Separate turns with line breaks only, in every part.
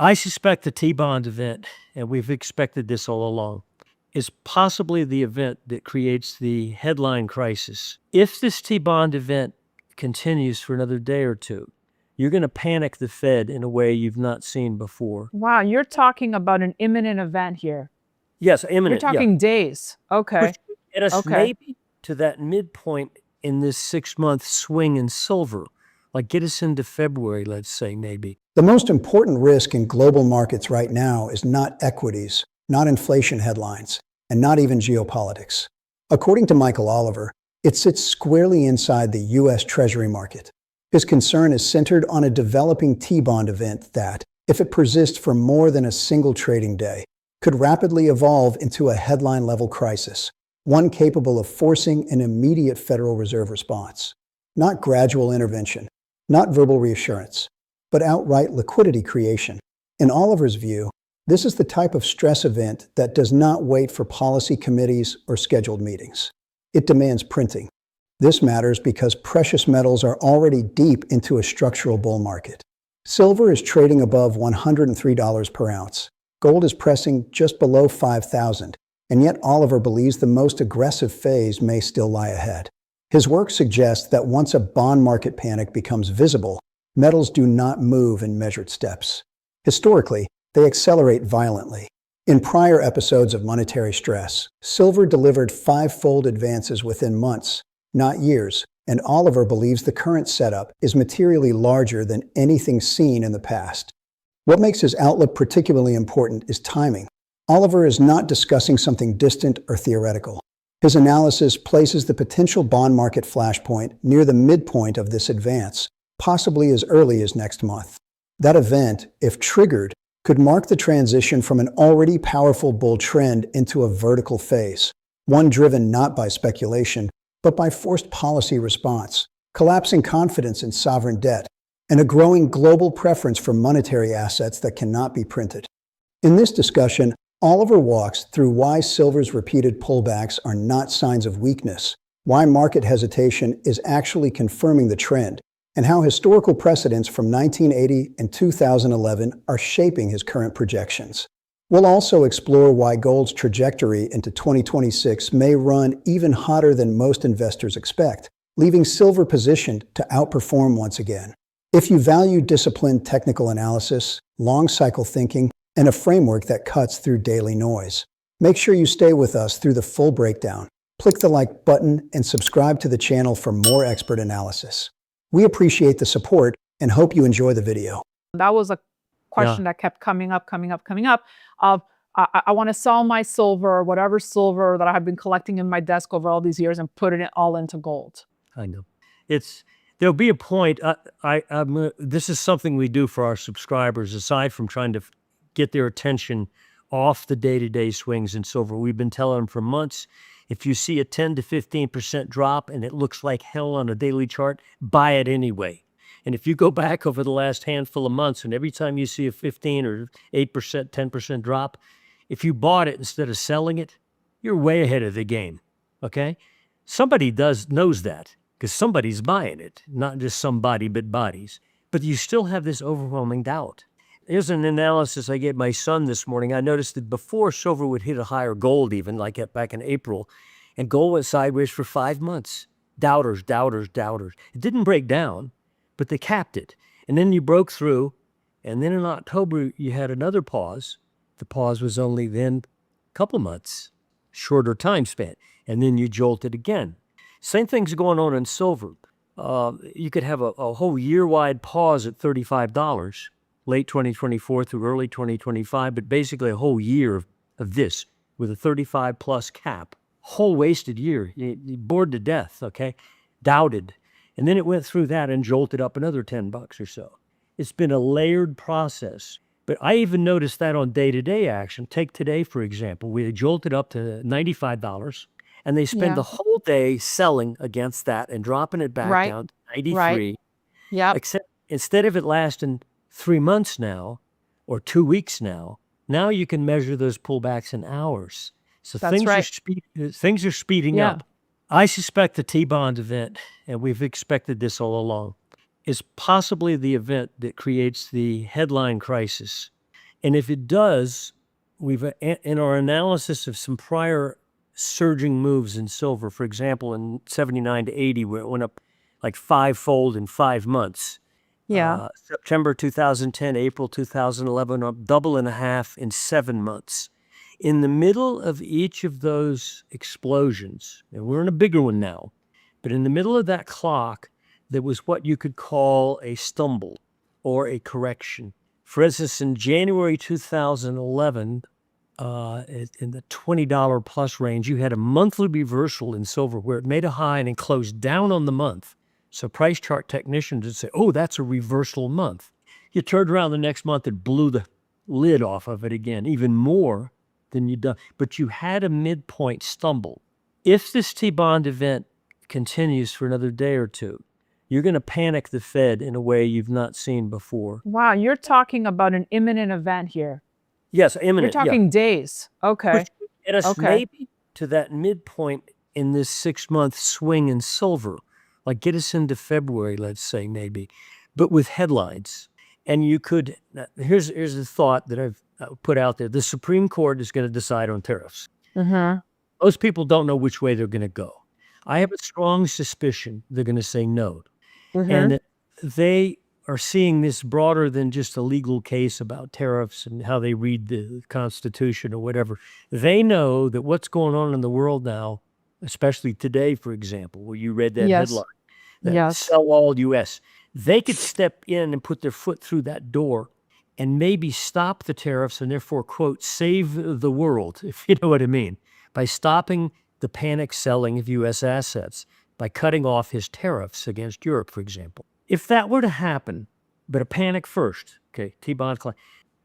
I suspect the T-bond event, and we've expected this all along, is possibly the event that creates the headline crisis. If this T-bond event continues for another day or two, you're going to panic the Fed in a way you've not seen before.
Wow, you're talking about an imminent event here.
Yes, imminent.
You're talking days. Okay.
Which would get us maybe to that midpoint in this 6-month swing in silver. Like get us into February, let's say, maybe.
The most important risk in global markets right now is not equities, not inflation headlines, and not even geopolitics. According to Michael Oliver, it sits squarely inside the U.S. Treasury market. His concern is centered on a developing T-bond event that, if it persists for more than a single trading day, could rapidly evolve into a headline-level crisis, one capable of forcing an immediate Federal Reserve response. Not gradual intervention, not verbal reassurance, but outright liquidity creation. In Oliver's view, this is the type of stress event that does not wait for policy committees or scheduled meetings. It demands printing. This matters because precious metals are already deep into a structural bull market. Silver is trading above $103 per ounce. Gold is pressing just below $5,000, and yet Oliver believes the most aggressive phase may still lie ahead. His work suggests that once a bond market panic becomes visible, metals do not move in measured steps. Historically, they accelerate violently. In prior episodes of monetary stress, silver delivered five-fold advances within months, not years, and Oliver believes the current setup is materially larger than anything seen in the past. What makes his outlook particularly important is timing. Oliver is not discussing something distant or theoretical. His analysis places the potential bond market flashpoint near the midpoint of this advance, possibly as early as next month. That event, if triggered, could mark the transition from an already powerful bull trend into a vertical phase, one driven not by speculation, but by forced policy response, collapsing confidence in sovereign debt, and a growing global preference for monetary assets that cannot be printed. In this discussion, Oliver walks through why silver's repeated pullbacks are not signs of weakness, why market hesitation is actually confirming the trend, and how historical precedents from 1980 and 2011 are shaping his current projections. We'll also explore why gold's trajectory into 2026 may run even hotter than most investors expect, leaving silver positioned to outperform once again. If you value disciplined technical analysis, long-cycle thinking, and a framework that cuts through daily noise, make sure you stay with us through the full breakdown. Click the like button and subscribe to the channel for more expert analysis. We appreciate the support and hope you enjoy the video.
That was a question that kept coming up. I want to sell my silver, or whatever silver that I have been collecting in my desk over all these years, and put it all into gold.
I know. There'll be a point, this is something we do for our subscribers, aside from trying to get their attention off the day-to-day swings in silver. We've been telling them for months, if you see a 10 to 15% drop and it looks like hell on a daily chart, buy it anyway. And if you go back over the last handful of months, and every time you see a 15 or 8%, 10% drop, if you bought it instead of selling it, you're way ahead of the game, okay? Somebody knows that, because somebody's buying it, not just somebody, but bodies. But you still have this overwhelming doubt. Here's an analysis I gave my son this morning. I noticed that before silver would hit a higher gold even, like back in April, and gold went sideways for 5 months. Doubters. It didn't break down, but they capped it. And then you broke through, and then in October you had another pause. The pause was only then a couple months, shorter time span, and then you jolted again. Same thing's going on in silver. You could have a whole year-wide pause at $35, late 2024 through early 2025, but basically a whole year of this with a 35-plus cap. Whole wasted year. You bored to death, okay? Doubted. And then it went through that and jolted up another $10 or so. It's been a layered process. But I even noticed that on day-to-day action. Take today, for example. We had jolted up to $95, and they spend the whole day selling against that and dropping it back down to 93.
Yeah.
Except instead of it lasting 3 months now, or 2 weeks now you can measure those pullbacks in hours. So things are speeding up. I suspect the T-bond event, and we've expected this all along, is possibly the event that creates the headline crisis. And if it does, we've in our analysis of some prior surging moves in silver, for example, in 79 to 80, where it went up like fivefold in 5 months.
Yeah.
September 2010, April 2011, up double and a half in 7 months. In the middle of each of those explosions, and we're in a bigger one now, but in the middle of that clock, there was what you could call a stumble or a correction. For instance, in January 2011, in the $20 plus range, you had a monthly reversal in silver where it made a high and then closed down on the month. So price chart technicians would say, oh, that's a reversal month. You turned around the next month, it blew the lid off of it again, even more than you'd done. But you had a midpoint stumble. If this T-bond event continues for another day or two, you're going to panic the Fed in a way you've not seen before.
Wow, you're talking about an imminent event here.
Yes,
You're
imminent.
talking days. Okay.
Which would get us
Okay.
maybe to that midpoint in this 6-month swing in silver. Like get us into February, let's say, maybe, but with headlines. And you could, here's the thought that I've put out there. The Supreme Court is going to decide on tariffs.
Mm-hmm.
Most people don't know which way they're going to go. I have a strong suspicion they're going to say no.
Mm-hmm.
And that they are seeing this broader than just a legal case about tariffs and how they read the Constitution or whatever. They know that what's going on in the world now, especially today, for example, where you read that
Yes.
headline, that
Yes.
sell all U.S., they could step in and put their foot through that door and maybe stop the tariffs and therefore, quote, save the world, if you know what I mean, by stopping the panic selling of U.S. assets, by cutting off his tariffs against Europe, for example. If that were to happen, but a panic first, okay, T-bond,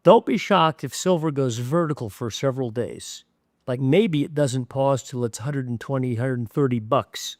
don't be shocked if silver goes vertical for several days. Like maybe it doesn't pause till it's 120, 130 bucks,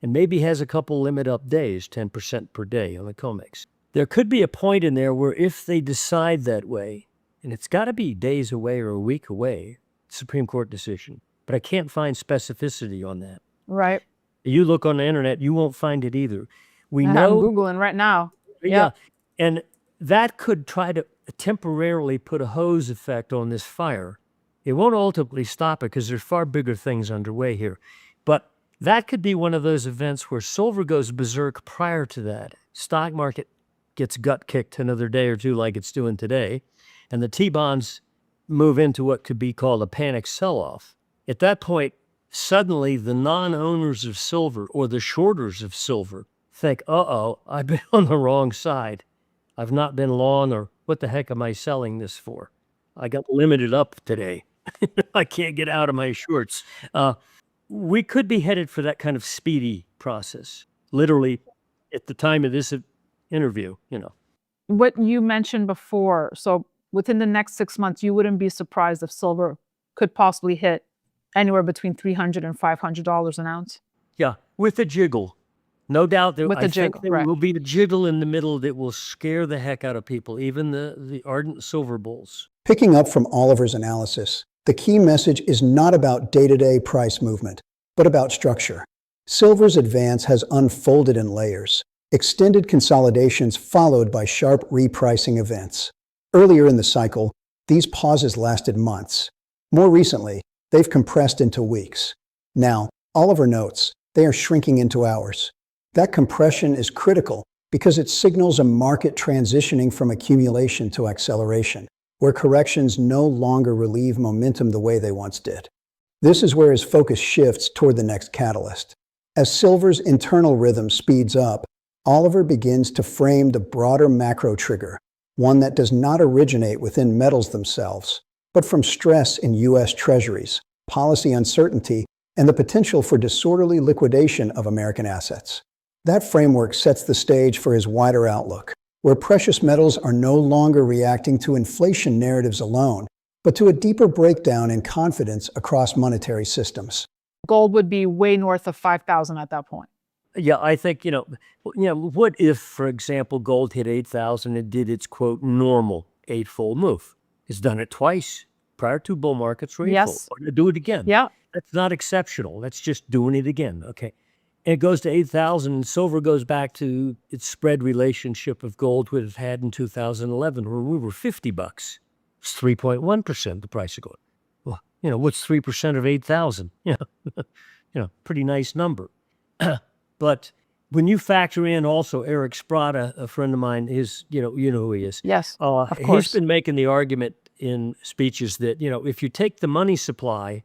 and maybe has a couple limit up days, 10% per day on the COMEX. There could be a point in there where if they decide that way, and it's got to be days away or a week away, Supreme Court decision, but I can't find specificity on that.
Right.
You look on the internet, you won't find it either. We
I'm
know,
Googling right now.
yeah, and that could try to temporarily put a hose effect on this fire. It won't ultimately stop it because there's far bigger things underway here. But that could be one of those events where silver goes berserk prior to that. Stock market gets gut kicked another day or two like it's doing today, and the T-bonds move into what could be called a panic sell-off. At that point, suddenly the non-owners of silver or the shorters of silver think, uh-oh, I've been on the wrong side. I've not been long, or what the heck am I selling this for? I got limited up today. I can't get out of my shorts. We could be headed for that kind of speedy process, literally at the time of this interview, you know.
What you mentioned before, so within the next 6 months, you wouldn't be surprised if silver could possibly hit anywhere between $300 and $500 an ounce?
Yeah, with a jiggle. No doubt
With the
I
jiggle,
think there
right.
will be a jiggle in the middle that will scare the heck out of people, even the ardent silver bulls.
Picking up from Oliver's analysis, the key message is not about day-to-day price movement, but about structure. Silver's advance has unfolded in layers, extended consolidations followed by sharp repricing events. Earlier in the cycle, these pauses lasted months. More recently, they've compressed into weeks. Now, Oliver notes, they are shrinking into hours. That compression is critical because it signals a market transitioning from accumulation to acceleration, where corrections no longer relieve momentum the way they once did. This is where his focus shifts toward the next catalyst. As silver's internal rhythm speeds up, Oliver begins to frame the broader macro trigger, one that does not originate within metals themselves, but from stress in U.S. treasuries, policy uncertainty, and the potential for disorderly liquidation of American assets. That framework sets the stage for his wider outlook, where precious metals are no longer reacting to inflation narratives alone, but to a deeper breakdown in confidence across monetary systems.
Gold would be way north of 5,000 at that point.
Yeah, I think, what if, for example, gold hit 8,000 and did its, quote, normal eightfold move? It's done it twice prior to bull markets or eightfold.
Yes.
Or to do it again.
Yeah.
That's not exceptional. That's just doing it again, okay? And it goes to 8,000, and silver goes back to its spread relationship of gold would have had in 2011, where we were 50 bucks It's 3.1% the price of gold. Well, what's 3% of 8,000? Pretty nice number. But when you factor in also Eric Sprada, a friend of mine, you know who he is.
Yes, of
He's
course.
been making the argument in speeches that, if you take the money supply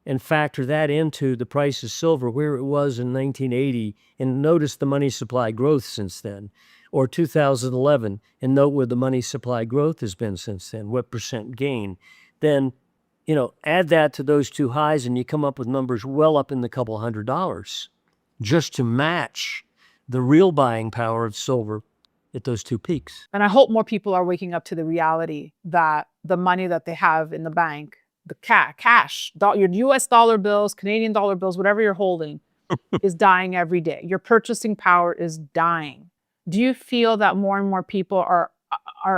and factor that into the price of silver where it was in 1980, and notice the money supply growth since then, or 2011, and note where the money supply growth has been since then, what percent gain, then, add that to those two highs and you come up with numbers well up in the couple $100 just to match the real buying power of silver at those two peaks.
And I hope more people are waking up to the reality that the money that they have in the bank, the cash, your US dollar bills, Canadian dollar bills, whatever you're holding, is dying every day. Your purchasing power is dying. Do you feel that more and more people are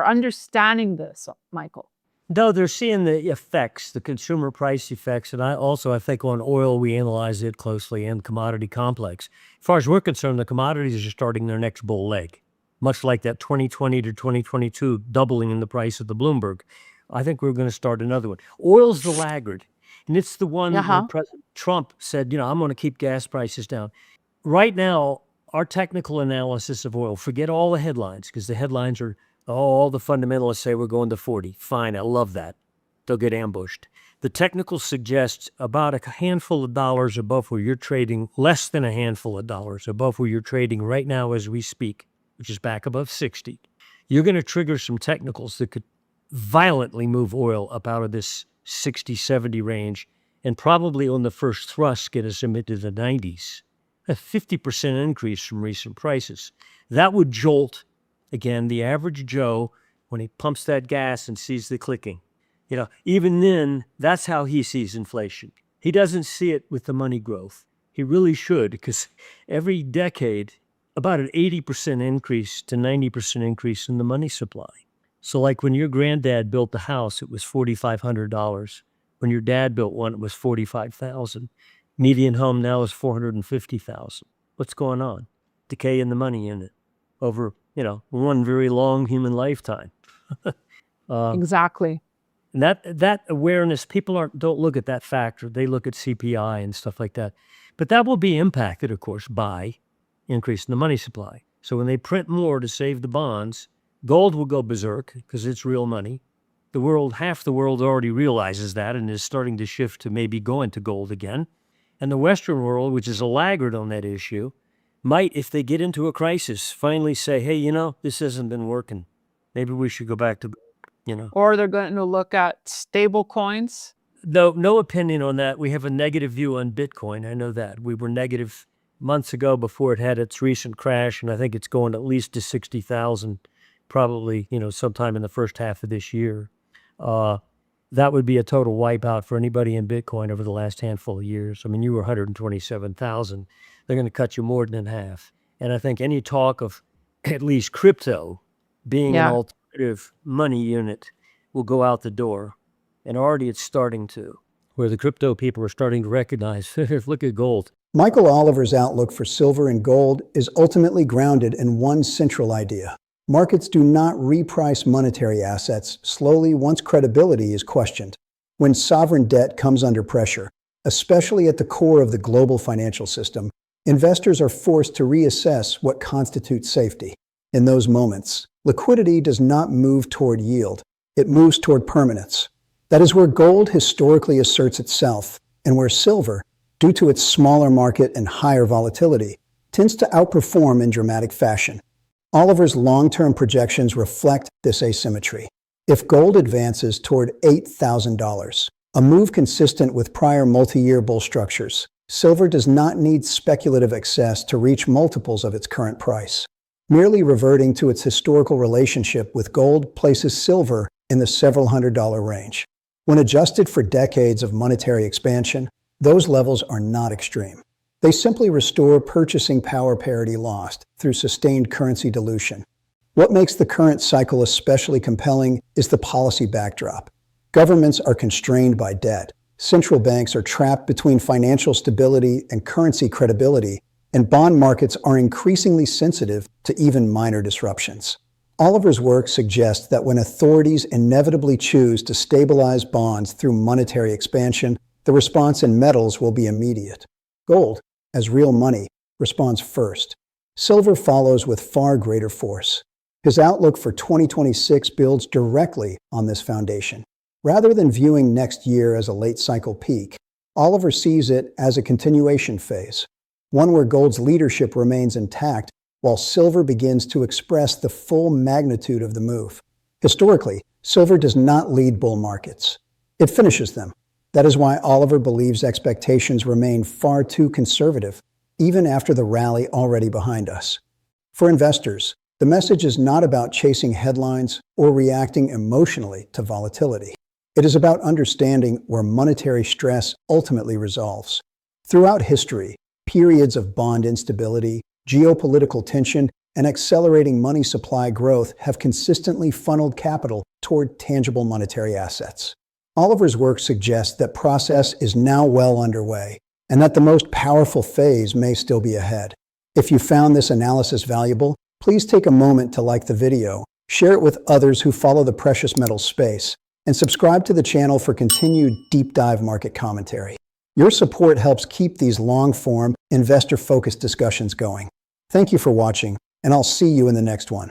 understanding this, Michael?
No, they're seeing the effects, the consumer price effects. And I think on oil, we analyze it closely, and commodity complex. As far as we're concerned, the commodities are starting their next bull leg, much like that 2020 to 2022 doubling in the price of the Bloomberg. I think we're going to start another one. Oil's the laggard, and it's the one where President Trump said, I'm going to keep gas prices down. Right now, our technical analysis of oil, forget all the headlines, because the headlines are, all the fundamentalists say we're going to 40. Fine, I love that. They'll get ambushed. The technical suggests about a handful of dollars above where you're trading, less than a handful of dollars above where you're trading right now as we speak, which is back above 60. You're going to trigger some technicals that could violently move oil up out of this 60, 70 range, and probably on the first thrust get us into the 90s. A 50% increase from recent prices. That would jolt, again, the average Joe when he pumps that gas and sees the clicking. Even then, that's how he sees inflation. He doesn't see it with the money growth. He really should, because every decade, about an 80% increase to 90% increase in the money supply. So like when your granddad built the house, it was $4,500. When your dad built one, it was $45,000. Median home now is $450,000. What's going on? Decay in the money unit over, one very long human lifetime.
Exactly.
And that awareness, people don't look at that factor. They look at CPI and stuff like that. But that will be impacted, of course, by increase in the money supply. So when they print more to save the bonds, gold will go berserk because it's real money. Half the world already realizes that and is starting to shift to maybe going to gold again. And the Western world, which is a laggard on that issue, might, if they get into a crisis, finally say, hey, this hasn't been working. Maybe we should go back to,
Or they're going to look at stable coins.
No opinion on that. We have a negative view on Bitcoin. I know that. We were negative months ago before it had its recent crash, and I think it's going at least to 60,000, probably, sometime in the first half of this year. That would be a total wipeout for anybody in Bitcoin over the last handful of years. I mean, you were 127,000. They're going to cut you more than in half. And I think any talk of at least crypto being an alternative money unit will go out the door. And already it's starting to, where the crypto people are starting to recognize, look at gold.
Michael Oliver's outlook for silver and gold is ultimately grounded in one central idea. Markets do not reprice monetary assets slowly once credibility is questioned. When sovereign debt comes under pressure, especially at the core of the global financial system, investors are forced to reassess what constitutes safety. In those moments, liquidity does not move toward yield, it moves toward permanence. That is where gold historically asserts itself, and where silver, due to its smaller market and higher volatility, tends to outperform in dramatic fashion. Oliver's long-term projections reflect this asymmetry. If gold advances toward $8,000, a move consistent with prior multi-year bull structures, silver does not need speculative excess to reach multiples of its current price. Merely reverting to its historical relationship with gold places silver in the several $100 range. When adjusted for decades of monetary expansion, those levels are not extreme. They simply restore purchasing power parity lost through sustained currency dilution. What makes the current cycle especially compelling is the policy backdrop. Governments are constrained by debt. Central banks are trapped between financial stability and currency credibility, and bond markets are increasingly sensitive to even minor disruptions. Oliver's work suggests that when authorities inevitably choose to stabilize bonds through monetary expansion, the response in metals will be immediate. Gold, as real money, responds first. Silver follows with far greater force. His outlook for 2026 builds directly on this foundation. Rather than viewing next year as a late cycle peak, Oliver sees it as a continuation phase, one where gold's leadership remains intact while silver begins to express the full magnitude of the move. Historically, silver does not lead bull markets. It finishes them. That is why Oliver believes expectations remain far too conservative, even after the rally already behind us. For investors, the message is not about chasing headlines or reacting emotionally to volatility. It is about understanding where monetary stress ultimately resolves. Throughout history, periods of bond instability, geopolitical tension, and accelerating money supply growth have consistently funneled capital toward tangible monetary assets. Oliver's work suggests that process is now well underway, and that the most powerful phase may still be ahead. If you found this analysis valuable, please take a moment to like the video, share it with others who follow the precious metals space, and subscribe to the channel for continued deep dive market commentary. Your support helps keep these long-form, investor-focused discussions going. Thank you for watching, and I'll see you in the next one.